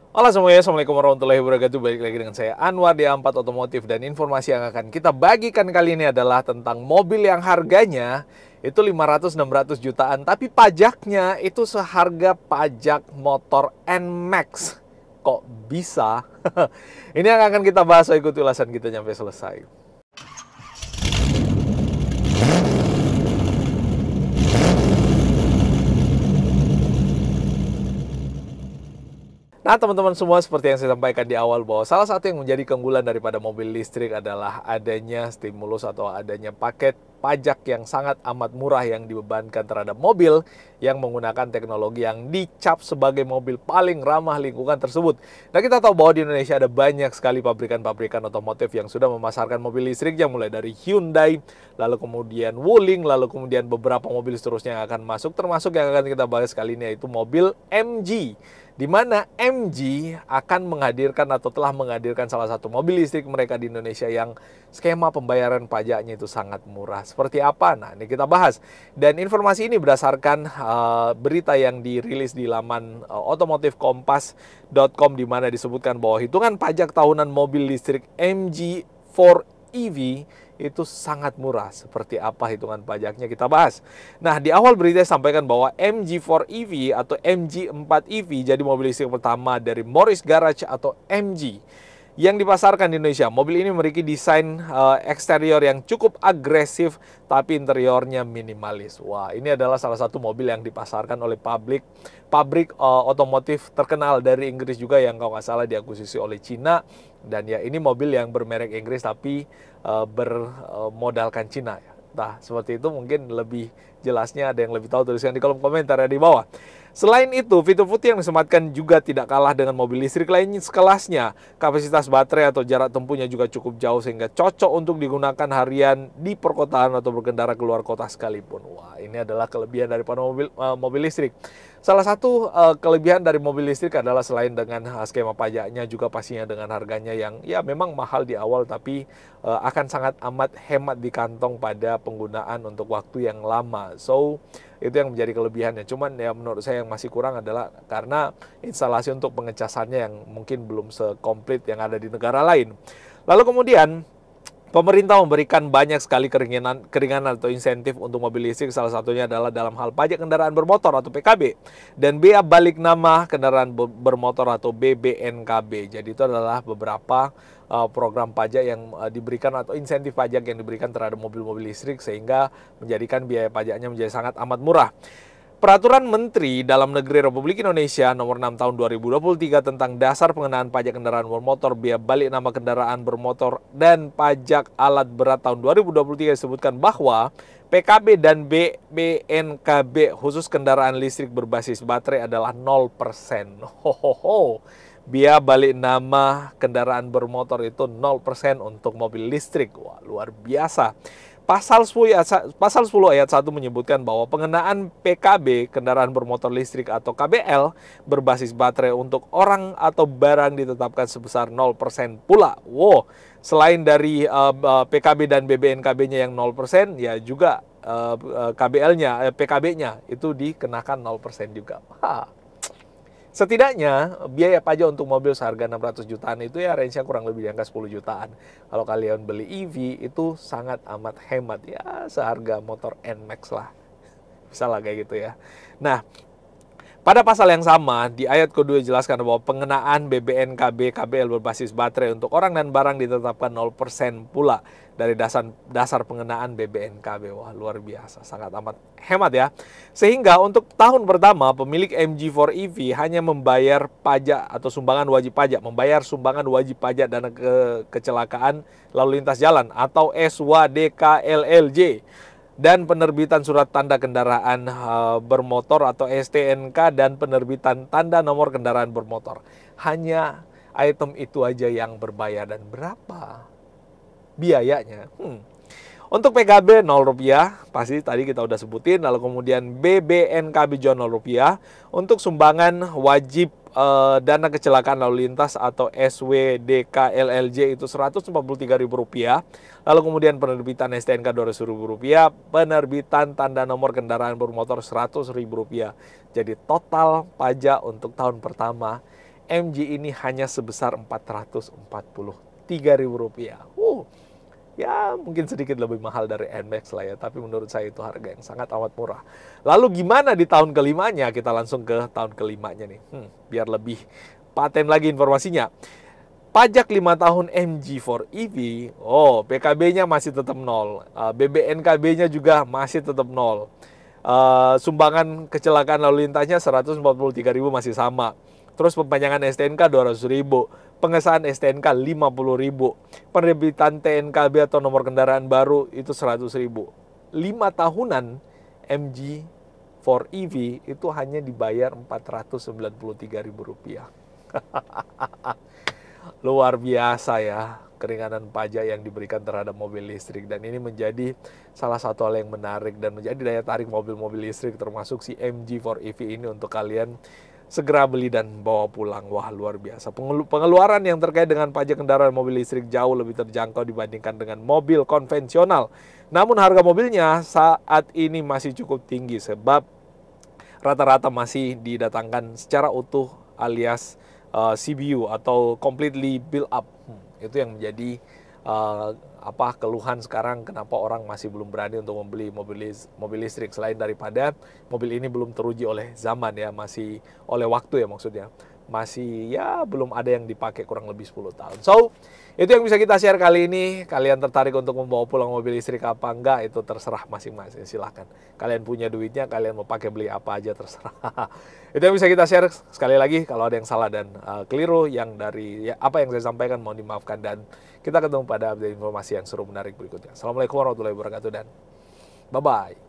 Halo semuanya, Assalamualaikum warahmatullahi wabarakatuh. Balik lagi dengan saya Anwar di A4 Otomotif. Dan informasi yang akan kita bagikan kali ini adalah tentang mobil yang harganya itu 500-600 jutaan, tapi pajaknya itu seharga pajak motor NMAX. Kok bisa? Ini yang akan kita bahas, so ikuti ulasan kita sampai selesai. Nah, teman-teman semua, seperti yang saya sampaikan di awal bahwa salah satu yang menjadi keunggulan daripada mobil listrik adalah adanya stimulus atau adanya paket pajak yang sangat amat murah yang dibebankan terhadap mobil yang menggunakan teknologi yang dicap sebagai mobil paling ramah lingkungan tersebut. Nah, kita tahu bahwa di Indonesia ada banyak sekali pabrikan-pabrikan otomotif yang sudah memasarkan mobil listriknya, mulai dari Hyundai, lalu kemudian Wuling, lalu kemudian beberapa mobil seterusnya yang akan masuk, termasuk yang akan kita bahas kali ini yaitu mobil MG. Di mana MG akan menghadirkan atau telah menghadirkan salah satu mobil listrik mereka di Indonesia yang skema pembayaran pajaknya itu sangat murah. Seperti apa? Nah, ini kita bahas. Dan informasi ini berdasarkan berita yang dirilis di laman otomotifkompas.com, di mana disebutkan bahwa hitungan pajak tahunan mobil listrik MG4 EV itu sangat murah. Seperti apa hitungan pajaknya, kita bahas. Nah, di awal berita sampaikan bahwa MG4 EV atau MG4 EV jadi mobil listrik pertama dari Morris Garage atau MG yang dipasarkan di Indonesia. Mobil ini memiliki desain eksterior yang cukup agresif, tapi interiornya minimalis. Wah, ini adalah salah satu mobil yang dipasarkan oleh pabrik otomotif terkenal dari Inggris juga, yang kalau nggak salah diakuisisi oleh Cina. Dan ya, ini mobil yang bermerek Inggris tapi bermodalkan Cina. Nah, seperti itu mungkin lebih jelasnya ada yang lebih tahu, tuliskan di kolom komentar ya di bawah. Selain itu, fitur putih yang disematkan juga tidak kalah dengan mobil listrik lainnya sekelasnya. Kapasitas baterai atau jarak tempuhnya juga cukup jauh sehingga cocok untuk digunakan harian di perkotaan atau berkendara keluar kota sekalipun. Wah, ini adalah kelebihan daripada mobil listrik. Salah satu kelebihan dari mobil listrik adalah selain dengan skema pajaknya, juga pastinya dengan harganya yang ya memang mahal di awal, tapi akan sangat amat hemat di kantong pada penggunaan untuk waktu yang lama. So, itu yang menjadi kelebihannya. Cuman ya menurut saya yang masih kurang adalah karena instalasi untuk pengecasannya yang mungkin belum sekomplit yang ada di negara lain. Lalu kemudian pemerintah memberikan banyak sekali keringanan atau insentif untuk mobil listrik. Salah satunya adalah dalam hal pajak kendaraan bermotor atau PKB dan bea balik nama kendaraan bermotor atau BBNKB. Jadi itu adalah beberapa program pajak yang diberikan atau insentif pajak yang diberikan terhadap mobil-mobil listrik, sehingga menjadikan biaya pajaknya menjadi sangat amat murah. Peraturan Menteri Dalam Negeri Republik Indonesia Nomor 6 Tahun 2023 tentang dasar pengenaan pajak kendaraan bermotor, biaya balik nama kendaraan bermotor, dan pajak alat berat tahun 2023 disebutkan bahwa PKB dan BBNKB khusus kendaraan listrik berbasis baterai adalah 0%. Biaya balik nama kendaraan bermotor itu 0% untuk mobil listrik. Wah, luar biasa. Pasal 10 ayat 1 menyebutkan bahwa pengenaan PKB kendaraan bermotor listrik atau KBL berbasis baterai untuk orang atau barang ditetapkan sebesar 0% pula. Wow, selain dari PKB dan BBNKB-nya yang 0%, ya juga PKB-nya itu dikenakan 0% juga. Setidaknya biaya pajak untuk mobil seharga 600 jutaan itu ya range-nya kurang lebih di angka 10 jutaan. Kalau kalian beli EV itu sangat amat hemat ya, seharga motor NMAX lah. Bisa lah kayak gitu ya. Nah, pada pasal yang sama, di ayat kedua dijelaskan bahwa pengenaan BBNKB KBL berbasis baterai untuk orang dan barang ditetapkan 0% pula dari dasar pengenaan BBNKB. Wah, luar biasa, sangat amat hemat ya. Sehingga untuk tahun pertama, pemilik MG4 EV hanya membayar pajak atau sumbangan wajib pajak, membayar sumbangan wajib pajak dana kecelakaan lalu lintas jalan atau SWDKLLJ, dan penerbitan surat tanda kendaraan bermotor atau STNK, dan penerbitan tanda nomor kendaraan bermotor. Hanya item itu aja yang berbayar. Dan berapa biayanya? Untuk PKB 0 rupiah, pasti tadi kita udah sebutin. Lalu kemudian BBNKB juga 0 rupiah. Untuk sumbangan wajib dana kecelakaan lalu lintas atau SWDKLLJ itu Rp143.000. Lalu kemudian penerbitan STNK Rp200.000, penerbitan tanda nomor kendaraan bermotor Rp100.000. Jadi total pajak untuk tahun pertama MG ini hanya sebesar Rp443.000. Ya mungkin sedikit lebih mahal dari NMAX lah ya, tapi menurut saya itu harga yang sangat amat murah. Lalu gimana di tahun kelimanya? Kita langsung ke tahun kelimanya nih, biar lebih paten lagi informasinya. Pajak 5 tahun MG4 EV, PKB-nya masih tetap 0, BBNKB-nya juga masih tetap 0. Sumbangan kecelakaan lalu lintasnya 143.000 masih sama. Terus perpanjangan STNK 200.000, pengesahan STNK 50.000, penerbitan TNKB atau nomor kendaraan baru itu 100.000. 5 tahunan MG4 EV itu hanya dibayar Rp493.000. Luar biasa ya keringanan pajak yang diberikan terhadap mobil listrik, dan ini menjadi salah satu hal yang menarik dan menjadi daya tarik mobil-mobil listrik termasuk si MG4 EV ini untuk kalian segera beli dan bawa pulang. Wah, luar biasa. Pengeluaran yang terkait dengan pajak kendaraan mobil listrik jauh lebih terjangkau dibandingkan dengan mobil konvensional. Namun harga mobilnya saat ini masih cukup tinggi sebab rata-rata masih didatangkan secara utuh alias CBU atau completely built up. Itu yang menjadi keluhan sekarang kenapa orang masih belum berani untuk membeli mobil listrik, selain daripada mobil ini belum teruji oleh zaman ya, masih oleh waktu ya, maksudnya masih ya belum ada yang dipakai kurang lebih 10 tahun. So, itu yang bisa kita share kali ini. Kalian tertarik untuk membawa pulang mobil listrik apa enggak, itu terserah masing-masing, silahkan. Kalian punya duitnya, kalian mau pakai beli apa aja terserah. Itu yang bisa kita share. Sekali lagi, kalau ada yang salah dan keliru yang dari apa yang saya sampaikan mohon dimaafkan, dan kita ketemu pada update informasi yang seru menarik berikutnya. Assalamualaikum warahmatullahi wabarakatuh dan bye-bye.